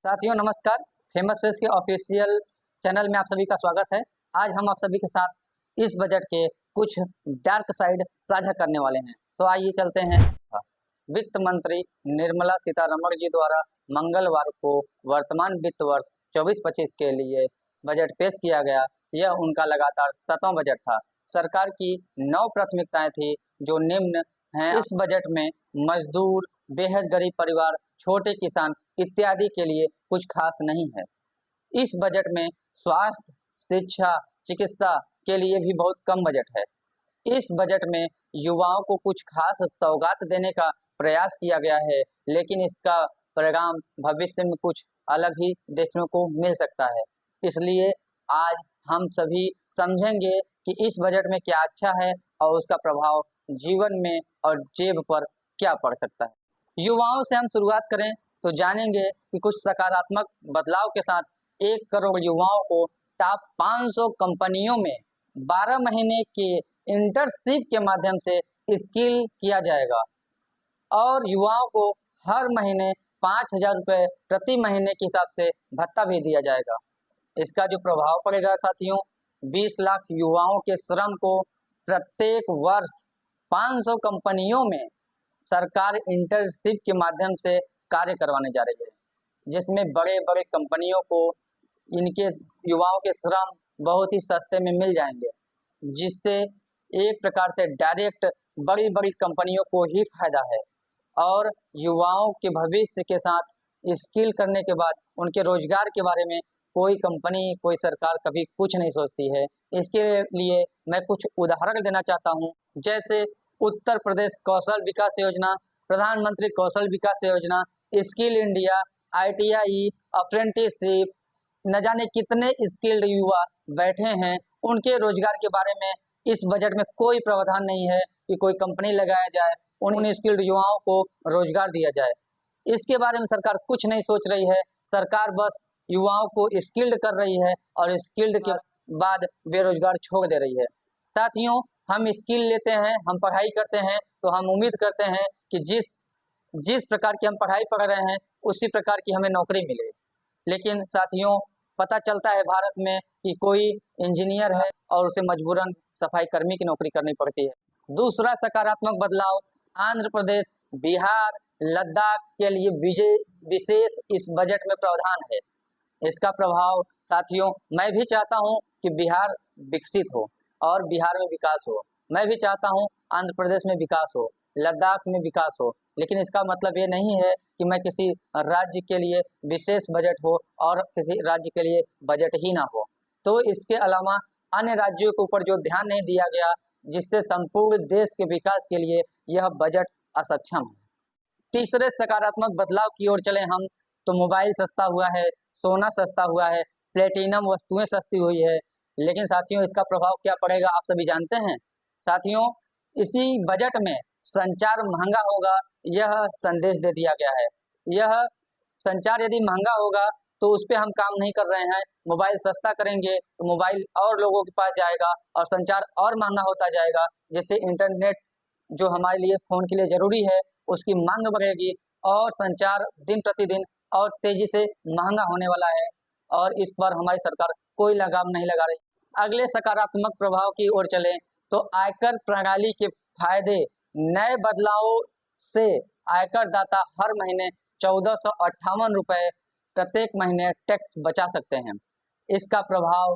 साथियों नमस्कार। Famous face के ऑफिशियल चैनल में आप सभी का स्वागत है। आज हम आप सभी के साथ इस बजट के कुछ डार्क साइड साझा करने वाले हैं। तो आइए चलते हैं। वित्त मंत्री निर्मला सीतारमण जी द्वारा मंगलवार को वर्तमान वित्त वर्ष 24-25 के लिए बजट पेश किया गया। यह उनका लगातार 7वां बजट था। सरकार की 9 प्राथमिकताएं थी जो निम्न हैं। इस बजट में मजदूर, बेहद गरीब परिवार, छोटे किसान इत्यादि के लिए कुछ खास नहीं है। इस बजट में स्वास्थ्य, शिक्षा, चिकित्सा के लिए भी बहुत कम बजट है। इस बजट में युवाओं को कुछ खास सौगात देने का प्रयास किया गया है, लेकिन इसका परिणाम भविष्य में कुछ अलग ही देखने को मिल सकता है। इसलिए आज हम सभी समझेंगे कि इस बजट में क्या अच्छा है और उसका प्रभाव जीवन में और जेब पर क्या पड़ सकता है। युवाओं से हम शुरुआत करें तो जानेंगे कि कुछ सकारात्मक बदलाव के साथ 1 करोड़ युवाओं को टॉप 500 कंपनियों में 12 महीने के इंटर्नशिप के माध्यम से स्किल किया जाएगा और युवाओं को हर महीने 5,000 रुपये प्रति महीने के हिसाब से भत्ता भी दिया जाएगा। इसका जो प्रभाव पड़ेगा साथियों, 20 लाख युवाओं के श्रम को प्रत्येक वर्ष 500 कंपनियों में सरकार इंटर्नशिप के माध्यम से कार्य करवाने जा रही है, जिसमें बड़े बड़े कंपनियों को इनके युवाओं के श्रम बहुत ही सस्ते में मिल जाएंगे, जिससे एक प्रकार से डायरेक्ट बड़ी बड़ी कंपनियों को ही फायदा है और युवाओं के भविष्य के साथ स्किल करने के बाद उनके रोजगार के बारे में कोई कंपनी, कोई सरकार कभी कुछ नहीं सोचती है। इसके लिए मैं कुछ उदाहरण देना चाहता हूँ, जैसे उत्तर प्रदेश कौशल विकास योजना, प्रधानमंत्री कौशल विकास योजना, स्किल इंडिया, ITI, अप्रेंटिसशिप, न जाने कितने स्किल्ड युवा बैठे हैं। उनके रोजगार के बारे में इस बजट में कोई प्रावधान नहीं है कि कोई कंपनी लगाया जाए, उन स्किल्ड युवाओं को रोजगार दिया जाए। इसके बारे में सरकार कुछ नहीं सोच रही है। सरकार बस युवाओं को स्किल्ड कर रही है और स्किल्ड के बाद बेरोजगार छोड़ दे रही है। साथियों, हम स्किल लेते हैं, हम पढ़ाई करते हैं, तो हम उम्मीद करते हैं कि जिस प्रकार की हम पढ़ाई पढ़ रहे हैं उसी प्रकार की हमें नौकरी मिले। लेकिन साथियों, पता चलता है भारत में कि कोई इंजीनियर है और उसे मजबूरन सफाई कर्मी की नौकरी करनी पड़ती है। दूसरा सकारात्मक बदलाव, आंध्र प्रदेश, बिहार, लद्दाख के लिए विशेष इस बजट में प्रावधान है। इसका प्रभाव साथियों, मैं भी चाहता हूं कि बिहार विकसित हो और बिहार में विकास हो। मैं भी चाहता हूं आंध्र प्रदेश में विकास हो, लद्दाख में विकास हो, लेकिन इसका मतलब ये नहीं है कि मैं किसी राज्य के लिए विशेष बजट हो और किसी राज्य के लिए बजट ही ना हो। तो इसके अलावा अन्य राज्यों के ऊपर जो ध्यान नहीं दिया गया, जिससे संपूर्ण देश के विकास के लिए यह बजट असक्षम है। तीसरे सकारात्मक बदलाव की ओर चले हम तो मोबाइल सस्ता हुआ है, सोना सस्ता हुआ है, प्लेटिनम वस्तुएं सस्ती हुई है। लेकिन साथियों, इसका प्रभाव क्या पड़ेगा आप सभी जानते हैं। साथियों, इसी बजट में संचार महंगा होगा, यह संदेश दे दिया गया है। यह संचार यदि महंगा होगा तो उस पर हम काम नहीं कर रहे हैं। मोबाइल सस्ता करेंगे तो मोबाइल और लोगों के पास जाएगा और संचार और महंगा होता जाएगा, जिससे इंटरनेट जो हमारे लिए फ़ोन के लिए ज़रूरी है उसकी मांग बढ़ेगी और संचार दिन प्रतिदिन और तेजी से महंगा होने वाला है और इस पर हमारी सरकार कोई लगाम नहीं लगा रही। अगले सकारात्मक प्रभाव की ओर चलें तो आयकर प्रणाली के फायदे, नए बदलावों से आयकर दाता हर महीने 1458 रुपये प्रत्येक महीने टैक्स बचा सकते हैं। इसका प्रभाव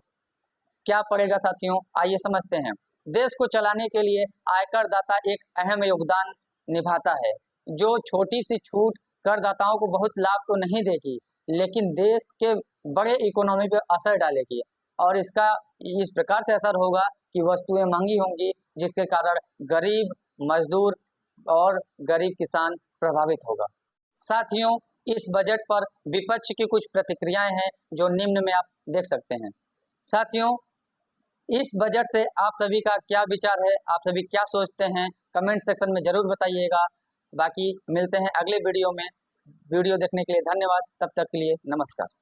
क्या पड़ेगा साथियों, आइए समझते हैं। देश को चलाने के लिए आयकर दाता एक अहम योगदान निभाता है। जो छोटी सी छूट करदाताओं को बहुत लाभ तो नहीं देगी, लेकिन देश के बड़े इकोनॉमी पे असर डालेगी और इसका इस प्रकार से असर होगा कि वस्तुएं महंगी होंगी, जिसके कारण गरीब मजदूर और गरीब किसान प्रभावित होगा। साथियों, इस बजट पर विपक्ष की कुछ प्रतिक्रियाएं हैं जो निम्न में आप देख सकते हैं। साथियों, इस बजट से आप सभी का क्या विचार है, आप सभी क्या सोचते हैं, कमेंट सेक्शन में जरूर बताइएगा। बाकी मिलते हैं अगले वीडियो में। वीडियो देखने के लिए धन्यवाद। तब तक के लिए नमस्कार।